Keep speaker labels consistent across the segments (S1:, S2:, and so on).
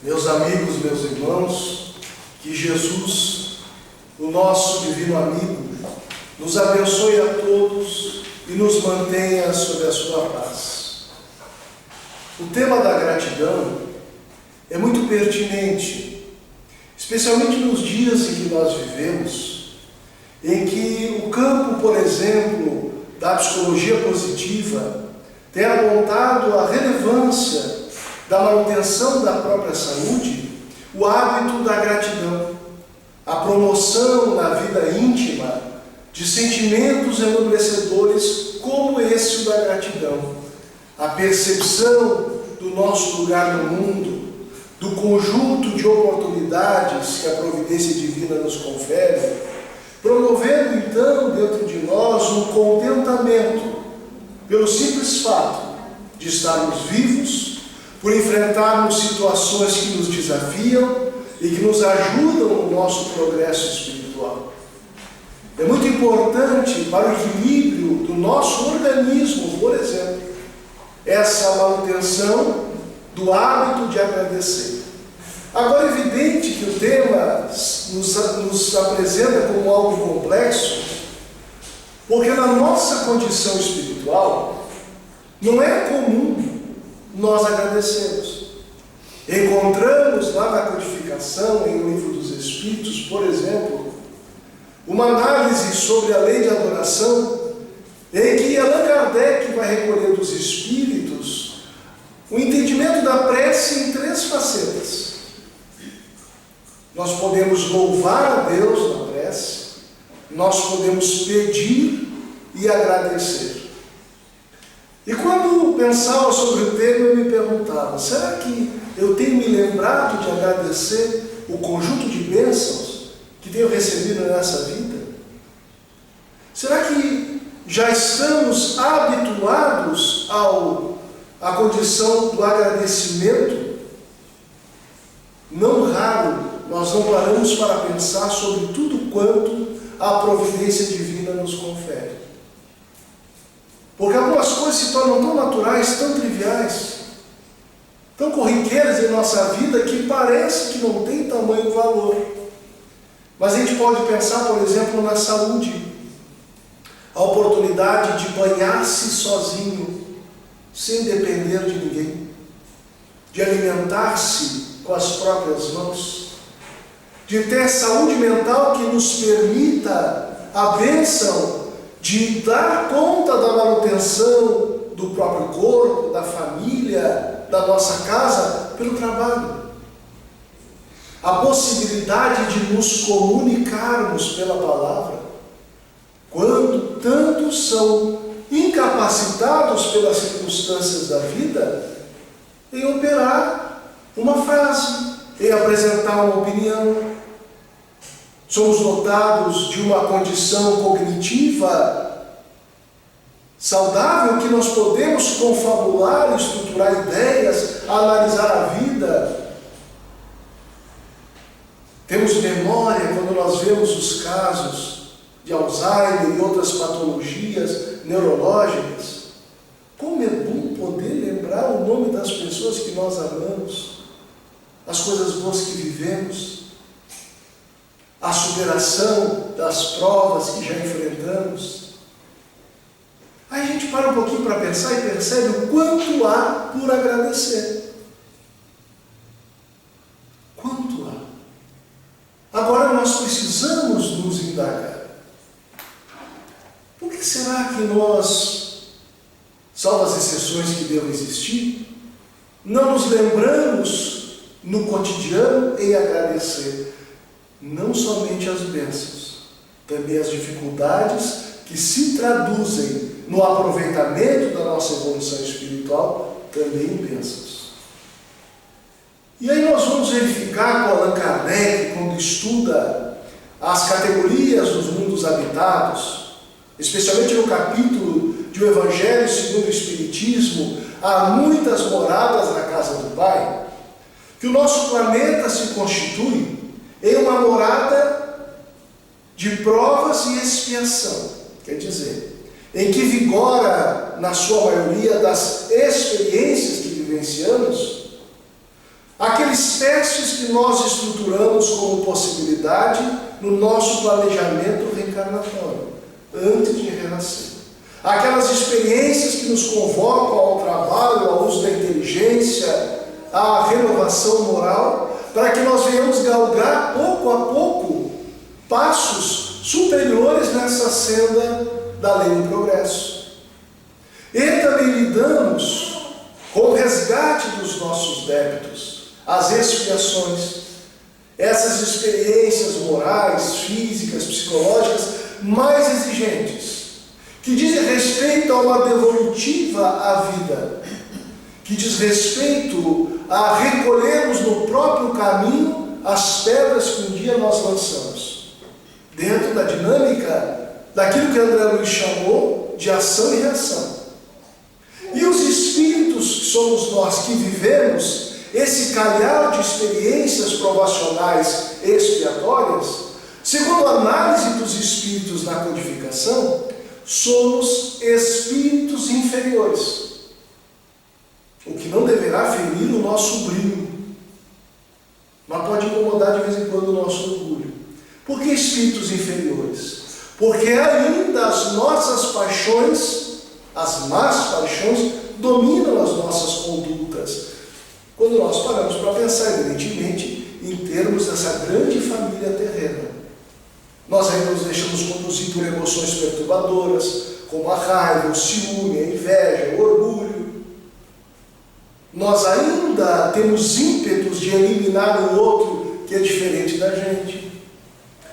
S1: Meus amigos, meus irmãos, que Jesus, o nosso divino amigo, nos abençoe a todos e nos mantenha sob a sua paz. O tema da gratidão é muito pertinente, especialmente nos dias em que nós vivemos, em que o campo, por exemplo, da psicologia positiva tem apontado a relevância da manutenção da própria saúde, o hábito da gratidão, a promoção na vida íntima de sentimentos enobrecedores como esse da gratidão, a percepção do nosso lugar no mundo, do conjunto de oportunidades que a providência divina nos confere, promovendo então dentro de nós um contentamento pelo simples fato de estarmos vivos, por enfrentarmos situações que nos desafiam e que nos ajudam no nosso progresso espiritual. É muito importante para o equilíbrio do nosso organismo, por exemplo, essa manutenção do hábito de agradecer. Agora é evidente que o tema nos apresenta como algo complexo, porque na nossa condição espiritual não é comum nós agradecermos. Encontramos lá na codificação, em O Livro dos Espíritos, por exemplo, uma análise sobre a lei de adoração, em que Allan Kardec vai recolher dos espíritos o entendimento da prece em 3 facetas. Nós podemos louvar a Deus na prece, nós podemos pedir e agradecer. E quando pensava sobre o tema, eu me perguntava, será que eu tenho me lembrado de agradecer o conjunto de bênçãos que tenho recebido nessa vida? Será que já estamos habituados à condição do agradecimento? Não raro, nós não paramos para pensar sobre tudo quanto a providência divina nos confere. Porque algumas coisas se tornam tão naturais, tão triviais, tão corriqueiras em nossa vida que parece que não tem tamanho valor. Mas a gente pode pensar, por exemplo, na saúde. A oportunidade de banhar-se sozinho, sem depender de ninguém. De alimentar-se com as próprias mãos. De ter saúde mental que nos permita a bênção de dar conta da manutenção do próprio corpo, da família, da nossa casa, pelo trabalho. A possibilidade de nos comunicarmos pela palavra, quando tantos são incapacitados pelas circunstâncias da vida em operar uma frase, em apresentar uma opinião. Somos dotados de uma condição cognitiva saudável que nós podemos confabular, estruturar ideias, analisar a vida. Temos memória quando nós vemos os casos de Alzheimer e outras patologias neurológicas. Como é bom poder lembrar o nome das pessoas que nós amamos, as coisas boas que vivemos, a superação das provas que já enfrentamos. Aí a gente para um pouquinho para pensar e percebe o quanto há por agradecer. Quanto há. Agora nós precisamos nos indagar. Por que será que nós, salvo as exceções que devem existir, não nos lembramos no cotidiano em agradecer? Não somente as bênçãos, também as dificuldades que se traduzem no aproveitamento da nossa evolução espiritual, também em bênçãos. E aí nós vamos verificar com Allan Kardec, quando estuda as categorias dos mundos habitados, especialmente no capítulo de O Evangelho segundo o Espiritismo, há muitas moradas na casa do Pai, que o nosso planeta se constitui em uma morada de provas e expiação, quer dizer, em que vigora, na sua maioria, das experiências que vivenciamos, aqueles testes que nós estruturamos como possibilidade no nosso planejamento reencarnatório, antes de renascer. Aquelas experiências que nos convocam ao trabalho, ao uso da inteligência, à renovação moral, para que nós venhamos galgar pouco a pouco passos superiores nessa senda da lei do progresso. E também lidamos com o resgate dos nossos débitos, as expiações, essas experiências morais, físicas, psicológicas mais exigentes, que dizem respeito a uma devolutiva à vida, que diz respeito a recolhermos no próprio caminho as pedras que um dia nós lançamos, dentro da dinâmica daquilo que André Luiz chamou de ação e reação. E os espíritos que somos nós que vivemos esse calhau de experiências provacionais expiatórias, segundo a análise dos espíritos na codificação, somos espíritos inferiores, o que não deverá ferir o nosso brilho, mas pode incomodar de vez em quando o nosso orgulho. Por que espíritos inferiores? Porque ainda as nossas paixões, as más paixões, dominam as nossas condutas. Quando nós paramos para pensar, evidentemente, em termos dessa grande família terrena, nós ainda nos deixamos conduzir por emoções perturbadoras, como a raiva, o ciúme, a inveja, o orgulho. Nós ainda temos ímpetos de eliminar o outro que é diferente da gente.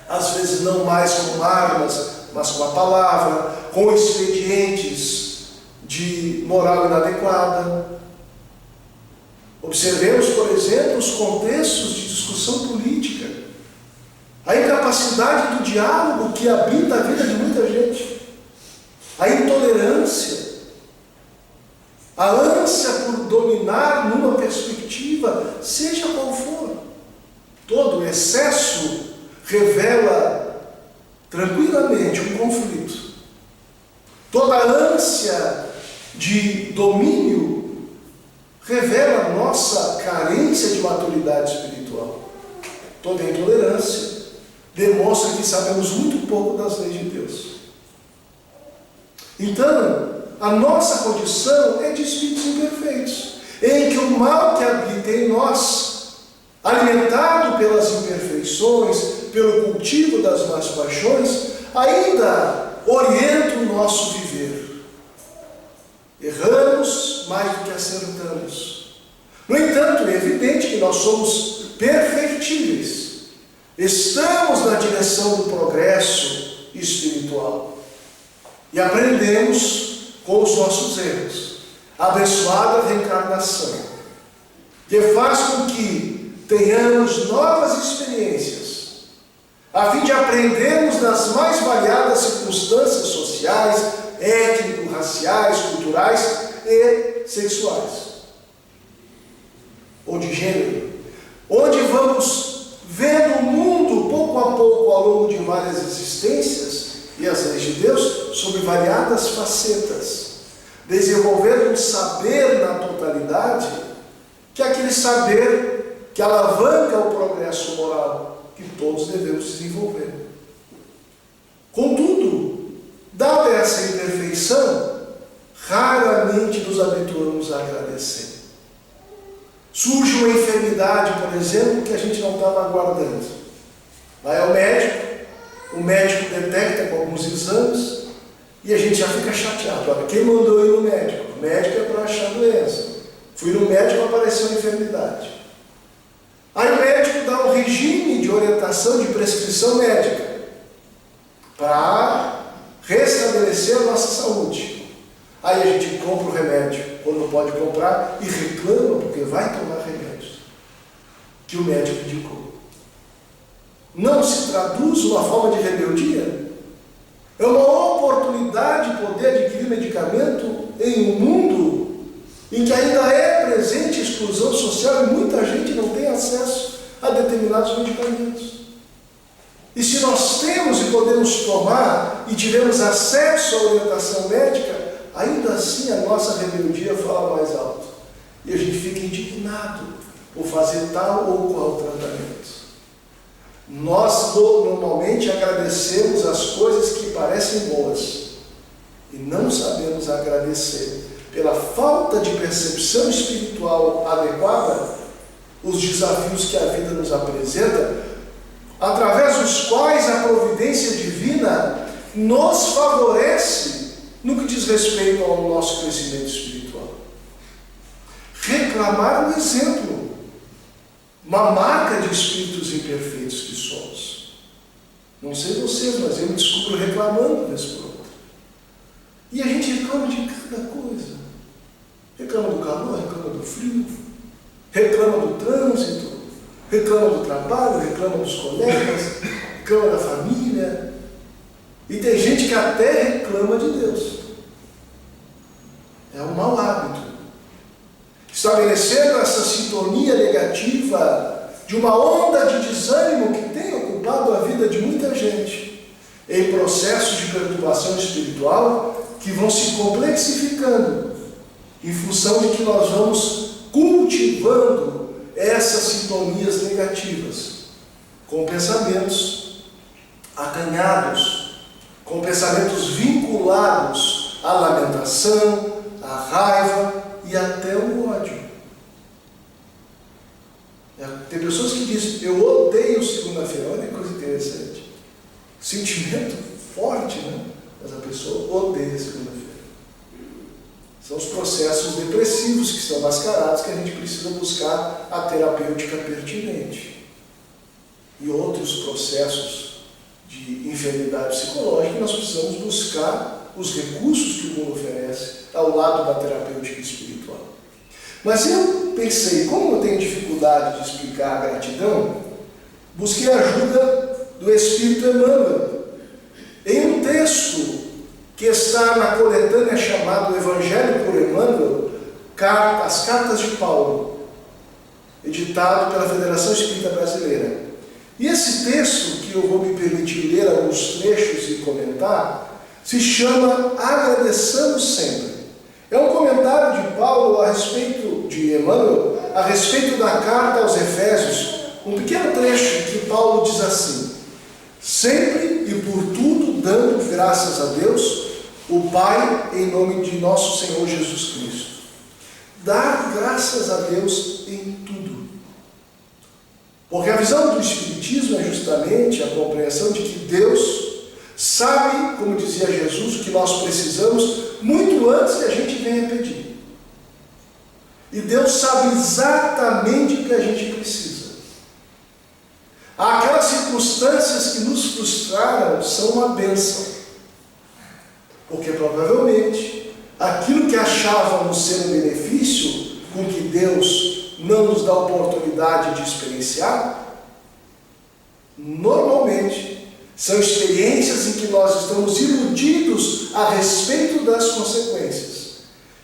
S1: Às vezes não mais com armas, mas com a palavra, com expedientes de moral inadequada. Observemos, por exemplo, os contextos de discussão política, a incapacidade do diálogo que habita a vida de muita gente, a intolerância, a ânsia por dominar numa perspectiva, seja qual for. Todo excesso revela tranquilamente um conflito. Toda ânsia de domínio revela a nossa carência de maturidade espiritual. Toda intolerância demonstra que sabemos muito pouco das leis de Deus. Então, a nossa condição é de espíritos imperfeitos, em que o mal que habita em nós, alimentado pelas imperfeições, pelo cultivo das más paixões, ainda orienta o nosso viver. Erramos mais do que acertamos. No entanto, é evidente que nós somos perfectíveis. Estamos na direção do progresso espiritual e aprendemos com os nossos erros a abençoada reencarnação, que faz com que tenhamos novas experiências, a fim de aprendermos nas mais variadas circunstâncias sociais, étnico-raciais, culturais e sexuais, ou de gênero, onde vamos vendo o mundo pouco a pouco ao longo de várias existências e as leis de Deus sob variadas facetas, desenvolvendo um saber na totalidade, que é aquele saber que alavanca o progresso moral que todos devemos desenvolver. Contudo, dada essa imperfeição, raramente nos habituamos a agradecer. Surge uma enfermidade, por exemplo, que a gente não estava aguardando. Vai ao médico, o médico detecta com alguns exames e a gente já fica chateado. Olha, quem mandou ir no médico? O médico é para achar doença. Fui no médico e apareceu a enfermidade. Aí o médico dá um regime de orientação de prescrição médica para restabelecer a nossa saúde. Aí a gente compra o remédio quando não pode comprar e reclama porque vai tomar remédio que o médico indicou. Não se traduz uma forma de rebeldia? É uma oportunidade de poder adquirir medicamento em um mundo em que ainda é presente exclusão social e muita gente não tem acesso a determinados medicamentos. E se nós temos e podemos tomar e tivemos acesso à orientação médica, ainda assim a nossa rebeldia fala mais alto. E a gente fica indignado, ou fazer tal ou qual tratamento. Nós normalmente agradecemos as coisas que parecem boas e não sabemos agradecer, pela falta de percepção espiritual adequada, os desafios que a vida nos apresenta, através dos quais a providência divina nos favorece no que diz respeito ao nosso crescimento espiritual. Reclamar um exemplo, uma marca de espíritos imperfeitos que somos. Não sei vocês, mas eu me descubro reclamando vez por outra. E a gente reclama de cada coisa. Reclama do calor, reclama do frio, reclama do trânsito, reclama do trabalho, reclama dos colegas, reclama da família. E tem gente que até reclama de Deus. É um mau hábito. Estabelecendo essa sintonia negativa de uma onda de desânimo que tem ocupado a vida de muita gente, em processos de perturbação espiritual que vão se complexificando em função de que nós vamos cultivando essas sintonias negativas, com pensamentos acanhados, com pensamentos vinculados à lamentação, à raiva e até o ódio. Tem pessoas que dizem, eu odeio segunda-feira. Olha que coisa interessante. Sentimento forte, né? Mas a pessoa odeia segunda-feira. São os processos depressivos que estão mascarados, que a gente precisa buscar a terapêutica pertinente. E outros processos de enfermidade psicológica que nós precisamos buscar os recursos que o mundo oferece ao lado da terapêutica espiritual. Mas eu pensei, como eu tenho dificuldade de explicar a gratidão, busquei a ajuda do Espírito Emmanuel em um texto que está na coletânea chamada Evangelho por Emmanuel, as Cartas de Paulo, editado pela Federação Espírita Brasileira. E esse texto, que eu vou me permitir ler alguns trechos e comentar, se chama Agradeçamos Sempre. É um comentário de Paulo a respeito, de Emmanuel, a respeito da carta aos Efésios, um pequeno trecho que Paulo diz assim: sempre e por tudo dando graças a Deus, o Pai, em nome de nosso Senhor Jesus Cristo. Dar graças a Deus em tudo. Porque a visão do Espiritismo é justamente a compreensão de que Deus sabe, como dizia Jesus, o que nós precisamos muito antes que a gente venha pedir. E Deus sabe exatamente o que a gente precisa. Aquelas circunstâncias que nos frustraram são uma bênção. Porque provavelmente aquilo que achávamos ser um benefício, com que Deus não nos dá oportunidade de experienciar, normalmente são experiências em que nós estamos iludidos a respeito das consequências.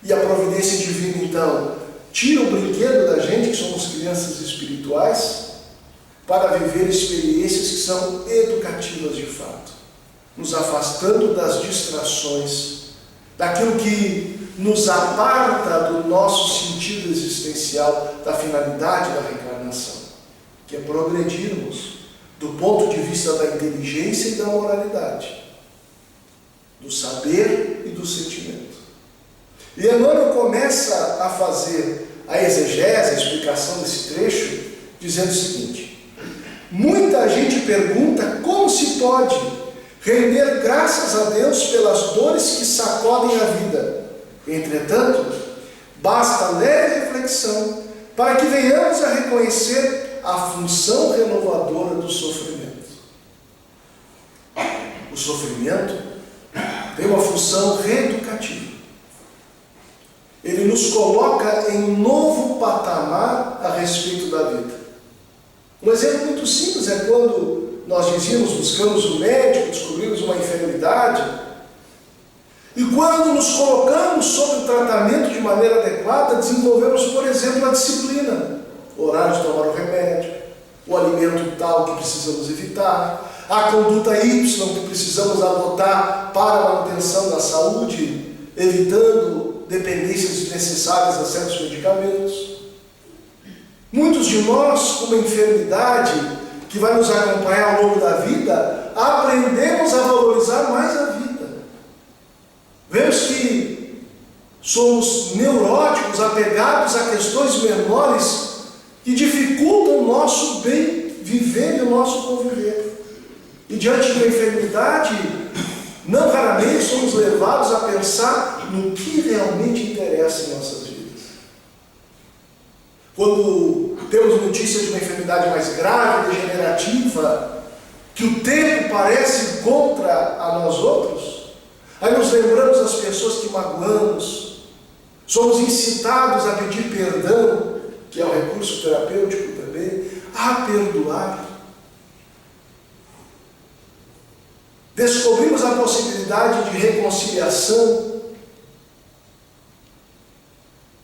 S1: E a providência divina, então, tira o brinquedo da gente, que somos crianças espirituais, para viver experiências que são educativas de fato, nos afastando das distrações, daquilo que nos aparta do nosso sentido existencial, da finalidade da reencarnação, que é progredirmos do ponto de vista da inteligência e da moralidade, do saber e do sentimento. E Emmanuel começa a fazer a exegese, a explicação desse trecho, dizendo o seguinte: muita gente pergunta como se pode render graças a Deus pelas dores que sacodem a vida. Entretanto, basta leve reflexão para que venhamos a reconhecer a função renovadora do sofrimento. O sofrimento tem uma função reeducativa. Ele nos coloca em um novo patamar a respeito da vida. Um exemplo muito simples é quando nós dizíamos, buscamos um médico, descobrimos uma enfermidade, e quando nos colocamos sob o tratamento de maneira adequada, desenvolvemos, por exemplo, a disciplina, o horário de tomar o remédio, o alimento tal que precisamos evitar, a conduta Y que precisamos adotar para a manutenção da saúde, evitando dependências desnecessárias a certos medicamentos. Muitos de nós, com uma enfermidade que vai nos acompanhar ao longo da vida, aprendemos a valorizar mais a vida. Vemos que somos neuróticos, apegados a questões menores que dificultam o nosso bem viver e o nosso conviver. E diante de uma enfermidade, não raramente somos levados a pensar no que realmente interessa em nossas vidas. Quando temos notícia de uma enfermidade mais grave, degenerativa, que o tempo parece contra a nós outros, aí nos lembramos das pessoas que magoamos, somos incitados a pedir perdão, que é um recurso terapêutico também, a perdoar. Descobrimos a possibilidade de reconciliação.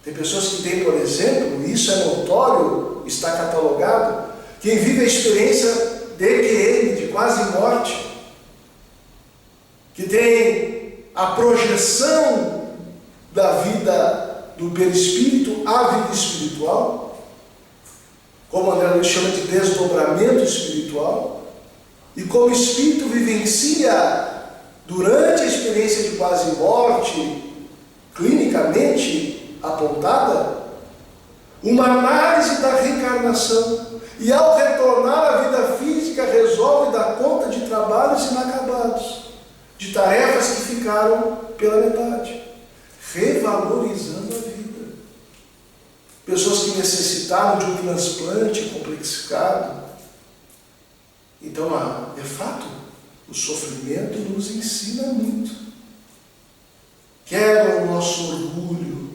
S1: Tem pessoas que têm, por exemplo, e isso é notório, está catalogado, quem vive a experiência de EQM, de quase morte, que tem a projeção da vida do perispírito à vida espiritual, como André Luiz chama de desdobramento espiritual, e como o espírito vivencia durante a experiência de quase morte, clinicamente apontada, uma análise da reencarnação, e ao retornar à vida física resolve dar conta de trabalhos inacabados, de tarefas que ficaram pela metade, revalorizando a vida. Pessoas que necessitaram de um transplante complexificado. Então, é fato, o sofrimento nos ensina muito. Quebra o nosso orgulho,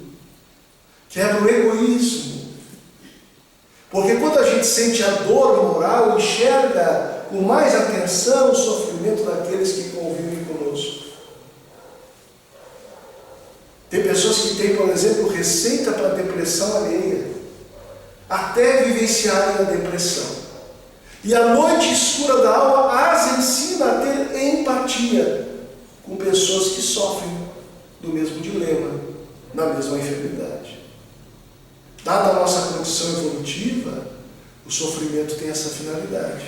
S1: quebra o egoísmo. Porque quando a gente sente a dor moral, enxerga com mais atenção o sofrimento daqueles que convivem conosco. Tem pessoas que têm, por exemplo, receita para depressão alheia, até vivenciarem a depressão. E a noite escura da alma as ensina a ter empatia com pessoas que sofrem do mesmo dilema, na mesma enfermidade. Dada a nossa condição evolutiva, o sofrimento tem essa finalidade: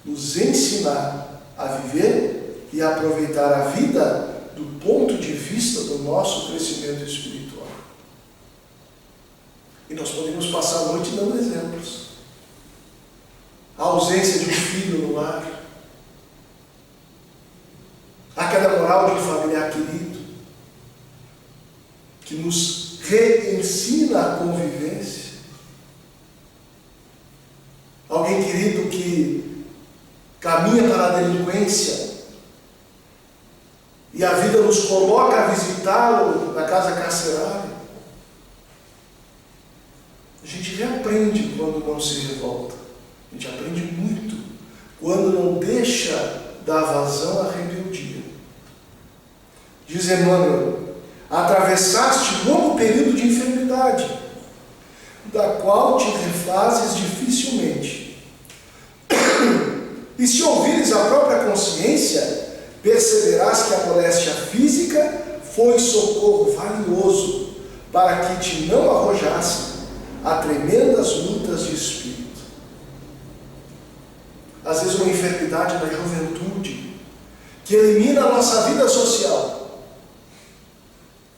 S1: nos ensinar a viver e a aproveitar a vida do ponto de vista do nosso crescimento espiritual. E nós podemos passar a noite dando exemplos. A ausência de um filho no lar, a queda moral de um familiar querido, que nos reensina a convivência. Alguém querido que caminha para a delinquência e a vida nos coloca a visitá-lo na casa carcerária. A gente reaprende quando não se revolta. A gente aprende muito quando não deixa dar vazão à rebeldia. Diz Emmanuel: atravessaste longo período de enfermidade, da qual te refazes dificilmente. E se ouvires a própria consciência, perceberás que a moléstia física foi socorro valioso para que te não arrojasse a tremendas lutas de espírito. Às vezes uma enfermidade da juventude que elimina a nossa vida social.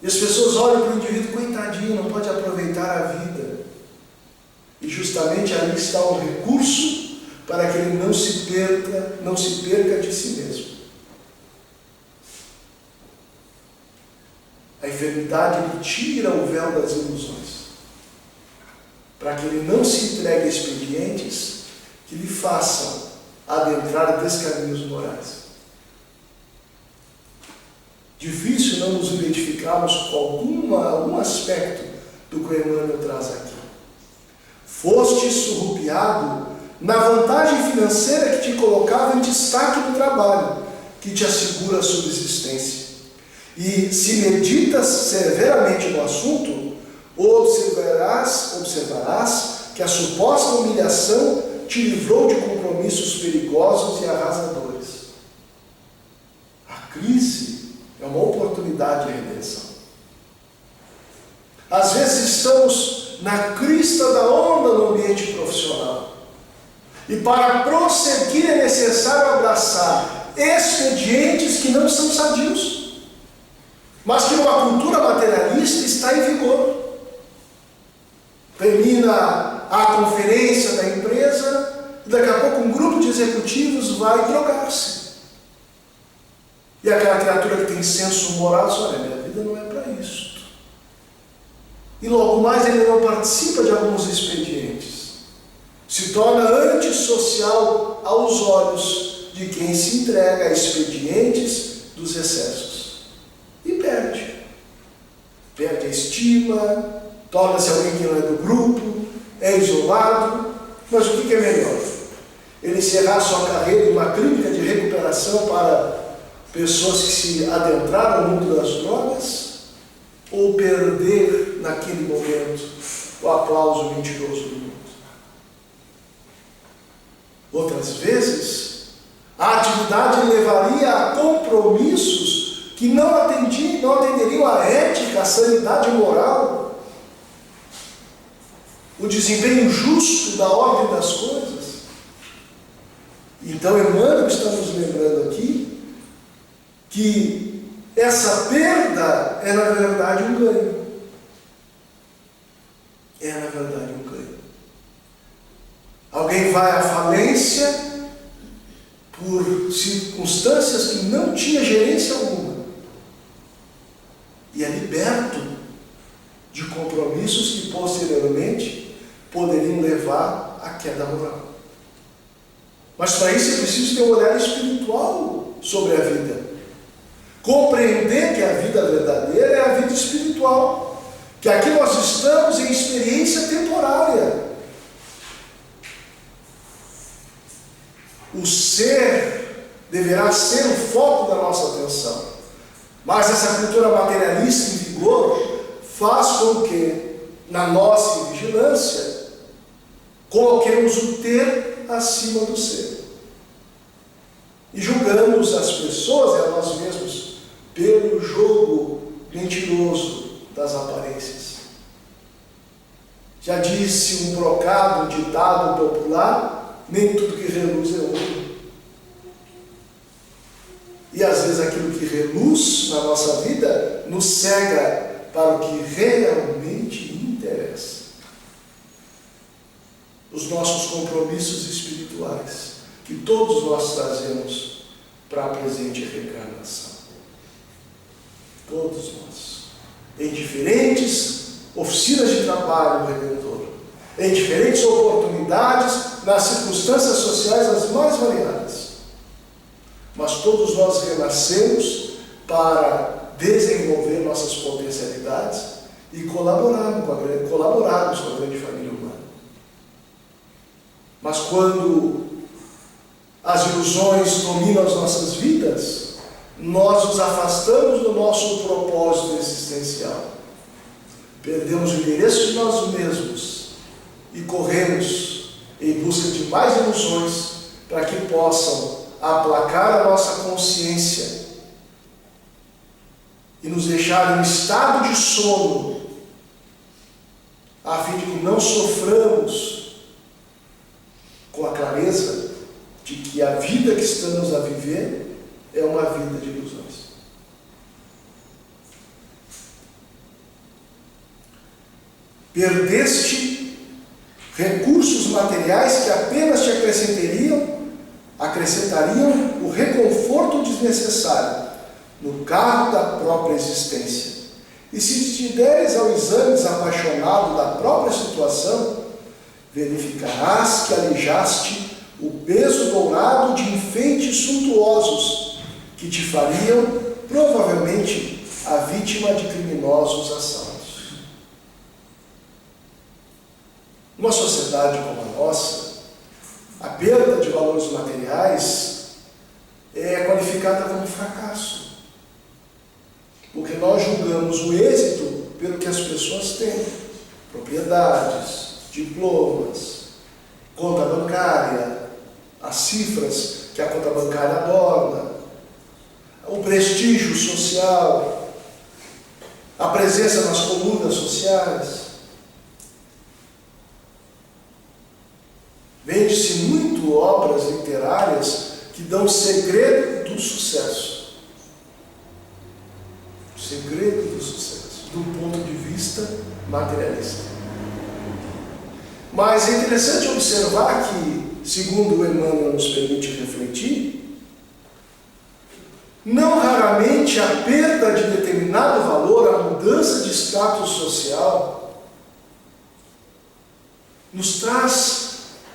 S1: E as pessoas olham para o indivíduo, coitadinho, não pode aproveitar a vida. E justamente ali está um recurso para que ele não se perca de si mesmo. A enfermidade lhe tira o véu das ilusões, para que ele não se entregue a expedientes que lhe façam adentrar descaminhos morais. Difícil não nos identificarmos com algum aspecto do que o Emmanuel traz aqui. Foste surrupiado na vantagem financeira que te colocava em destaque no trabalho, que te assegura a subsistência. E se meditas severamente no assunto, observarás que a suposta humilhação te livrou de compromissos perigosos e arrasadores. A crise é uma oportunidade de redenção. Às vezes estamos na crista da onda no ambiente profissional. E para prosseguir é necessário abraçar expedientes que não são sadios, mas que numa cultura materialista está em vigor. Termina a conferência da empresa e daqui a pouco um grupo de executivos vai drogar-se. E aquela criatura que tem senso moral diz: olha, minha vida não é para isso. E logo mais ele não participa de alguns expedientes. Se torna antissocial aos olhos de quem se entrega a expedientes dos excessos. E perde. Perde a estima, torna-se alguém que não é do grupo, é isolado. Mas o que é melhor? Ele encerrar sua carreira em uma clínica de recuperação para pessoas que se adentraram no mundo das drogas, ou perder naquele momento o aplauso mentiroso do mundo? Outras vezes, a atividade levaria a compromissos que não atenderiam à ética, à sanidade moral, o desempenho justo da ordem das coisas. Então, Emmanuel está nos lembrando aqui que essa perda é, na verdade, um ganho. É, na verdade, um ganho. Alguém vai à falência por circunstâncias que não tinha gerência alguma. E é liberto de compromissos que posteriormente poderiam levar à queda moral. Mas para isso é preciso ter um olhar espiritual sobre a vida. Compreender que a vida verdadeira é a vida espiritual. Que aqui nós estamos em experiência temporária. O ser deverá ser o foco da nossa atenção. Mas essa cultura materialista em vigor faz com que, na nossa vigilância, coloquemos o ter acima do ser. E julgamos as pessoas e a nós mesmos pelo jogo mentiroso das aparências. Já disse um brocado, um ditado popular: nem tudo que reluz é ouro. E às vezes aquilo que reluz na nossa vida nos cega para o que realmente interessa. Os nossos compromissos espirituais, que todos nós trazemos para a presente reencarnação. Todos nós. Em diferentes oficinas de trabalho redentor, em diferentes oportunidades, nas circunstâncias sociais as mais variadas. Mas todos nós renascemos para desenvolver nossas potencialidades e colaborarmos com a grande família humana. Mas quando as ilusões dominam as nossas vidas, nós nos afastamos do nosso propósito existencial. Perdemos o endereço de nós mesmos e corremos em busca de mais ilusões para que possam aplacar a nossa consciência e nos deixar em estado de sono, a fim de que não soframos com a clareza de que a vida que estamos a viver é uma vida de ilusões. Perdeste recursos materiais que apenas te acrescentariam o reconforto desnecessário no carro da própria existência. E se te deres ao exame desapaixonado da própria situação, verificarás que alijaste o peso dourado de enfeites suntuosos que te fariam, provavelmente, a vítima de criminosos assaltos. Numa sociedade como a nossa, a perda de valores materiais é qualificada como fracasso. Porque nós julgamos o êxito pelo que as pessoas têm. Propriedades, diplomas, conta bancária, as cifras que a conta bancária adorna, o prestígio social, a presença nas colunas sociais. Vende-se muito obras literárias que dão o segredo do sucesso. O segredo do sucesso, do ponto de vista materialista. Mas é interessante observar que, segundo o Emmanuel nos permite refletir, não raramente a perda de determinado valor, a mudança de status social, nos traz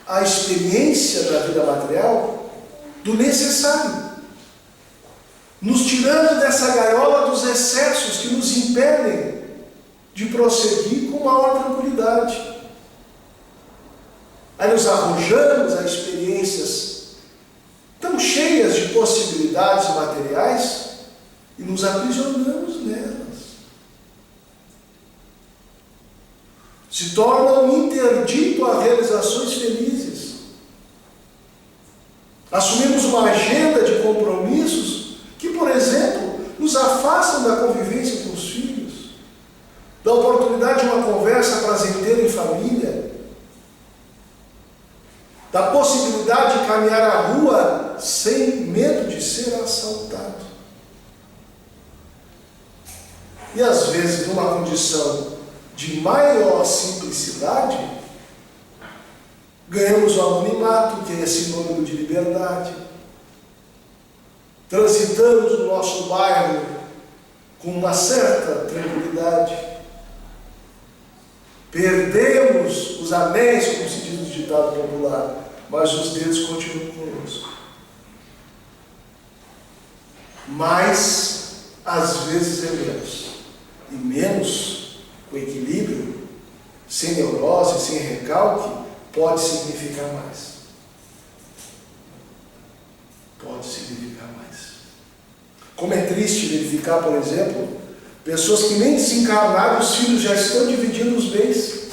S1: a experiência da vida material do necessário, nos tirando dessa gaiola dos excessos que nos impedem de prosseguir com maior tranquilidade. Aí nos arrojamos a experiências tão cheias de possibilidades materiais e nos aprisionamos nelas. Se torna um interdito a realizações felizes. Assumimos uma agenda de compromissos que, por exemplo, nos afastam da convivência com os filhos, da oportunidade de uma conversa prazenteira em família, da possibilidade de caminhar a rua sem medo de ser assaltado. E às vezes, numa condição de maior simplicidade, ganhamos o anonimato, que é sinônimo de liberdade. Transitamos no nosso bairro com uma certa tranquilidade. Perdemos os anéis, como se diz no ditado popular, mas os dedos continuam conosco. Mas, às vezes, é menos. E menos, o equilíbrio, sem neurose, sem recalque, pode significar mais. Pode significar mais. Como é triste verificar, por exemplo, pessoas que nem desencarnaram, os filhos já estão dividindo os bens.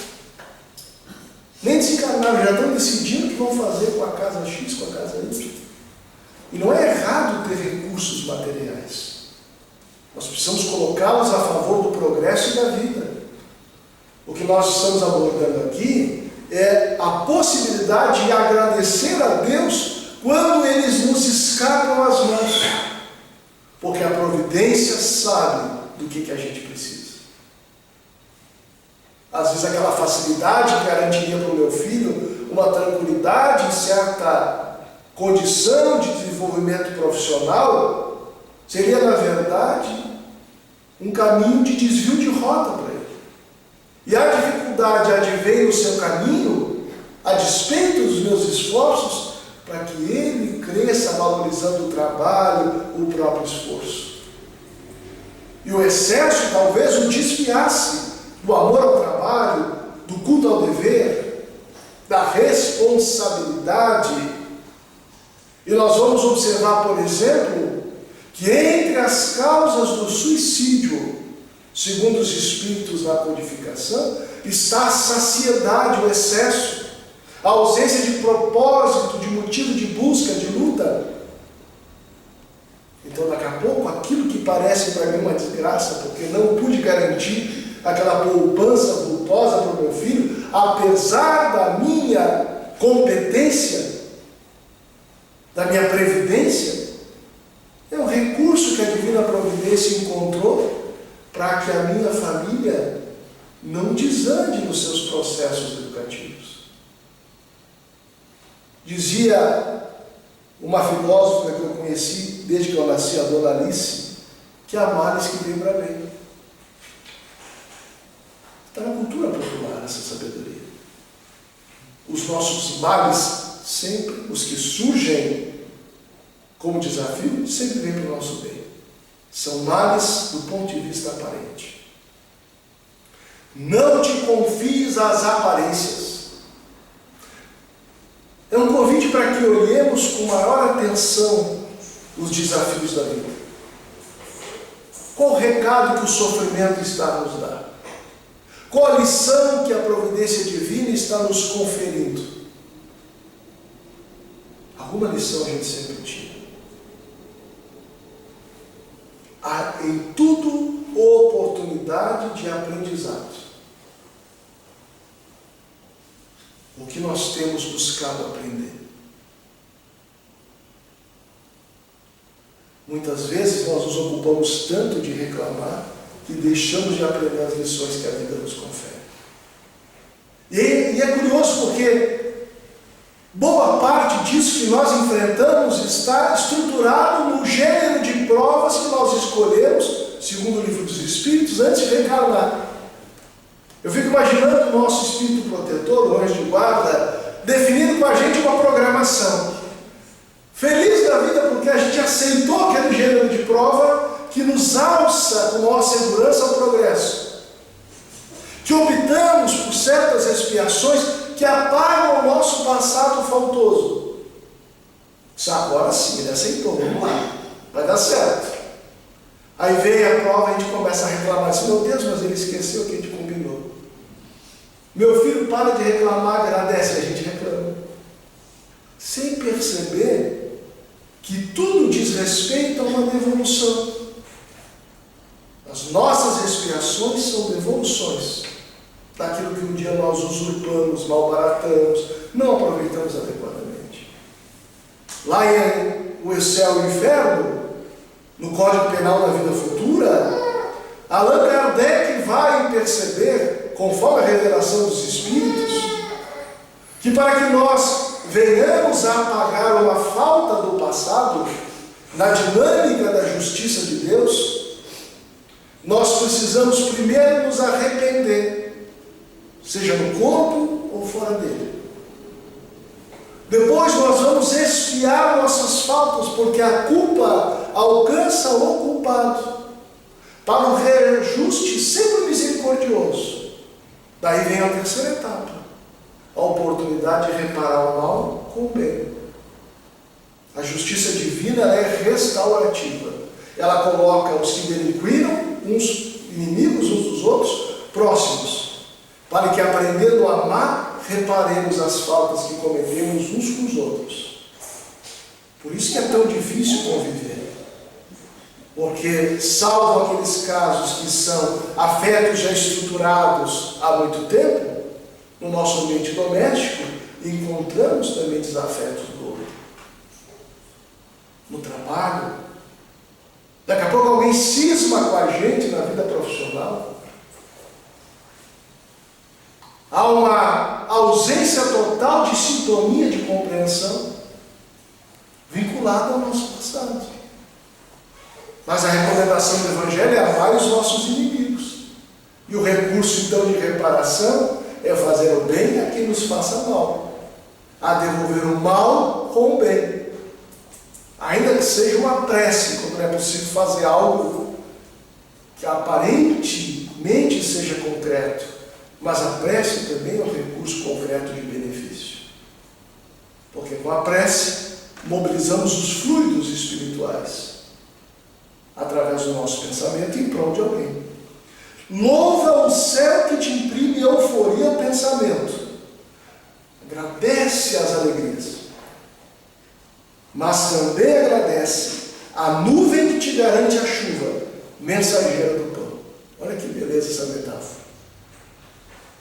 S1: Nem desencarnaram, já estão decidindo o que vão fazer com a casa X, com a casa Y. E não é errado ter recursos materiais. Nós precisamos colocá-los a favor do progresso e da vida. O que nós estamos abordando aqui é a possibilidade de agradecer a Deus quando eles nos escapam às mãos. Porque a providência sabe do que a gente precisa. Às vezes aquela facilidade que garantiria para o meu filho uma tranquilidade em certa condição de desenvolvimento profissional, seria, na verdade, um caminho de desvio de rota para ele. E a dificuldade advém no seu caminho, a despeito dos meus esforços, para que ele cresça valorizando o trabalho, o próprio esforço. E o excesso talvez o desviasse do amor ao trabalho, do culto ao dever, da responsabilidade. E nós vamos observar, por exemplo, que entre as causas do suicídio, segundo os espíritos na codificação, está a saciedade, o excesso, a ausência de propósito, de motivo de busca, de luta. Então, daqui a pouco, aquilo que parece para mim uma desgraça, porque não pude garantir aquela poupança vultosa para o meu filho, apesar da minha competência, da minha previdência, é um recurso que a Divina Providência encontrou para que a minha família não desande nos seus processos educativos. Dizia uma filósofa que eu conheci desde que eu nasci, a Dona Alice, que há males que vêm para bem. Está na cultura popular essa sabedoria. Os nossos males, sempre, os que surgem como desafio, sempre vêm para o nosso bem. São males do ponto de vista aparente. Não te confies às aparências. É um convite para que olhemos com maior atenção os desafios da vida. Qual o recado que o sofrimento está a nos dar? Qual a lição que a providência divina está nos conferindo? Alguma lição a gente sempre tira. Há em tudo oportunidade de aprendizado. o que nós temos buscado aprender? Muitas vezes nós nos ocupamos tanto de reclamar que deixamos de aprender as lições que a vida nos confere. E é curioso porque boa parte disso que nós enfrentamos está estruturado no gênero de provas que nós escolhemos, segundo o Livro dos Espíritos, antes de reencarnar. Eu fico imaginando o nosso espírito protetor, o anjo de guarda, definindo com a gente uma programação. Feliz da vida porque a gente aceitou aquele gênero de prova que nos alça com maior segurança ao progresso. Que optamos por certas expiações que apagam o nosso passado faltoso. Agora sim, ele aceitou, vamos lá, vai dar certo. Aí vem a prova e a gente começa a reclamar, assim, meu Deus, mas ele esqueceu o que a gente combinou. Meu filho para de reclamar, agradece, a gente reclama. Sem perceber que tudo diz respeito a uma devolução. As nossas expiações são devoluções daquilo que um dia nós usurpamos, malbaratamos, não aproveitamos adequadamente. Lá em O Céu e o Inferno, no Código Penal da Vida Futura, Allan Kardec vai perceber, conforme a revelação dos Espíritos, que para que nós venhamos a apagar uma falta do passado, na dinâmica da justiça de Deus, nós precisamos primeiro nos arrepender, seja no corpo ou fora dele. Depois nós vamos expiar nossas faltas, porque a culpa alcança o culpado, para o reajuste sempre misericordioso. Daí vem a terceira etapa, a oportunidade de reparar o mal com o bem. A justiça divina é restaurativa. Ela coloca os que delinquiram, uns inimigos uns dos outros, próximos, para que, aprendendo a amar, reparemos as faltas que cometemos uns com os outros. Por isso que é tão difícil conviver. Porque, salvo aqueles casos que são afetos já estruturados há muito tempo, no nosso ambiente doméstico, encontramos também desafetos do outro. No trabalho, daqui a pouco alguém cisma com a gente na vida profissional. Há uma ausência total de sintonia, de compreensão, vinculada ao nosso passado. Mas a recomendação do Evangelho é amar os nossos inimigos. E o recurso, então, de reparação é fazer o bem a quem nos faça mal, a devolver o mal com o bem. Ainda que seja uma prece, quando não é possível fazer algo que aparentemente seja concreto, mas a prece também é um recurso concreto de benefício. Porque com a prece mobilizamos os fluidos espirituais através do nosso pensamento em prol de alguém. Louva o céu que te imprime euforia ao pensamento. Agradece as alegrias. Mas também agradece a nuvem que te garante a chuva, mensageira do pão. Olha que beleza essa metáfora.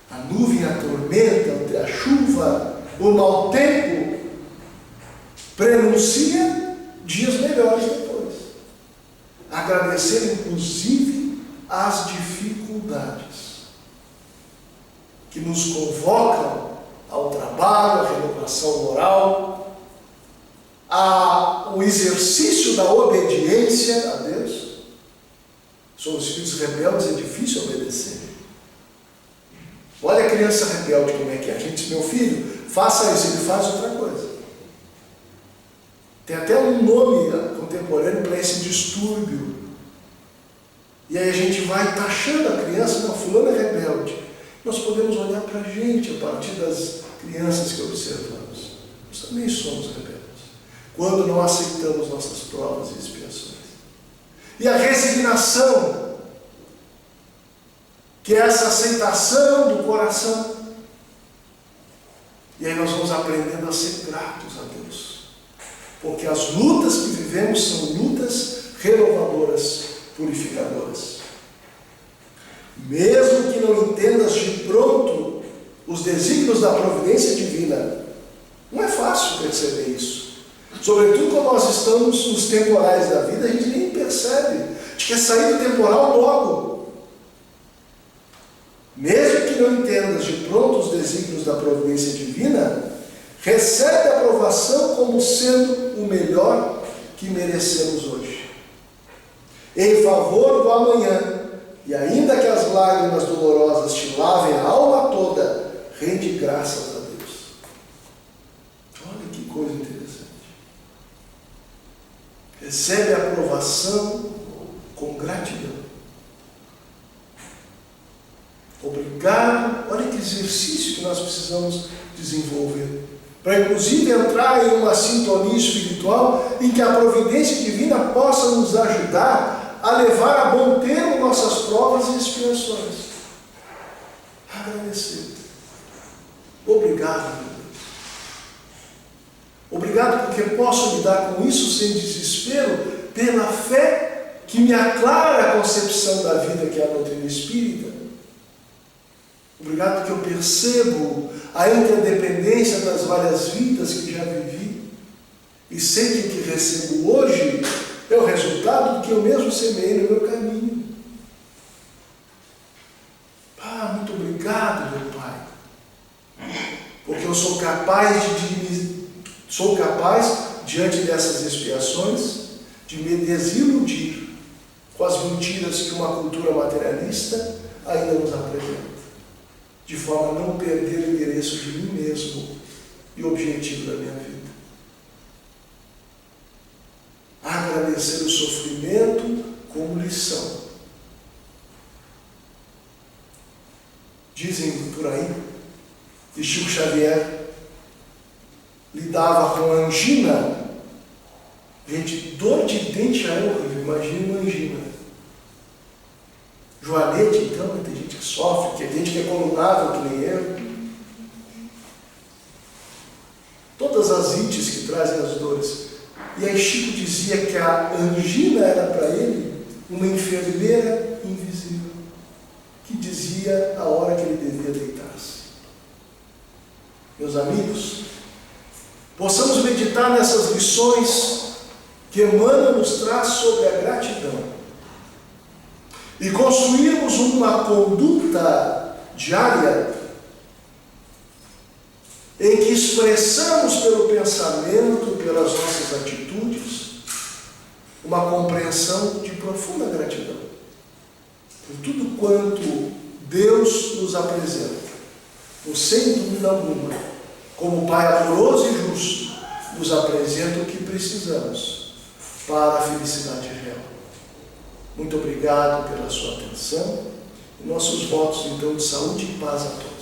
S1: A nuvem, a tormenta, a chuva, o mau tempo prenuncia dias melhores depois. Agradecer, inclusive, as dificuldades que nos convocam ao trabalho, à renovação moral, ao exercício da obediência a Deus. Somos filhos rebeldes, é difícil obedecer. Olha a criança rebelde como é que é. A gente diz, meu filho, faça isso, ele faz outra coisa. Tem até um nome contemporâneo para esse distúrbio. E aí a gente vai taxando a criança, não, fulano é rebelde. Nós podemos olhar para a gente a partir das crianças que observamos. Nós também somos rebeldes, quando não aceitamos nossas provas e expiações. E a resignação, que é essa aceitação do coração. E aí nós vamos aprendendo a ser gratos a Deus. Porque as lutas que vivemos são lutas renovadoras, purificadoras. Mesmo que não entendas de pronto os desígnios da providência divina. Não é fácil perceber isso. Sobretudo quando nós estamos nos temporais da vida, a gente nem percebe. A gente quer sair do temporal logo. Mesmo que não entendas de pronto os desígnios da providência divina, recebe a aprovação como sendo o melhor que merecemos hoje. Em favor do amanhã, e ainda que as lágrimas dolorosas te lavem a alma toda, rende graças a Deus. Olha que coisa interessante. Recebe a aprovação com gratidão. Obrigado. Olha que exercício que nós precisamos desenvolver. Para inclusive entrar em uma sintonia espiritual em que a providência divina possa nos ajudar a levar a bom termo nossas provas e expiações. Agradecer. Obrigado, meu Deus. Obrigado porque posso lidar com isso sem desespero, pela fé que me aclara a concepção da vida que é a doutrina espírita. Obrigado porque eu percebo a interdependência das várias vidas que já vivi e sei que o que recebo hoje é o resultado do que eu mesmo semeei no meu caminho. Muito obrigado, meu Pai, porque eu sou capaz diante dessas expiações, de me desiludir com as mentiras que uma cultura materialista ainda nos apresenta, de forma a não perder o endereço de mim mesmo e o objetivo da minha vida. Agradecer o sofrimento como lição. Dizem por aí que Chico Xavier lidava com angina. Gente, dor de dente já é horrível, imagina uma angina. Joanete, então, tem gente que sofre, tem gente que é colunável, que nem eu. Todas as ites que trazem as dores. E aí Chico dizia que a angina era para ele uma enfermeira invisível, que dizia a hora que ele devia deitar-se. Meus amigos, possamos meditar nessas lições que Emmanuel nos traz sobre a gratidão e construirmos uma conduta diária em que expressamos pelo pensamento, pelas nossas atitudes, uma compreensão de profunda gratidão por tudo quanto Deus nos apresenta, sem dúvida alguma, como Pai amoroso e justo, nos apresenta o que precisamos para a felicidade real. Muito obrigado pela sua atenção e nossos votos, então, de saúde e paz a todos.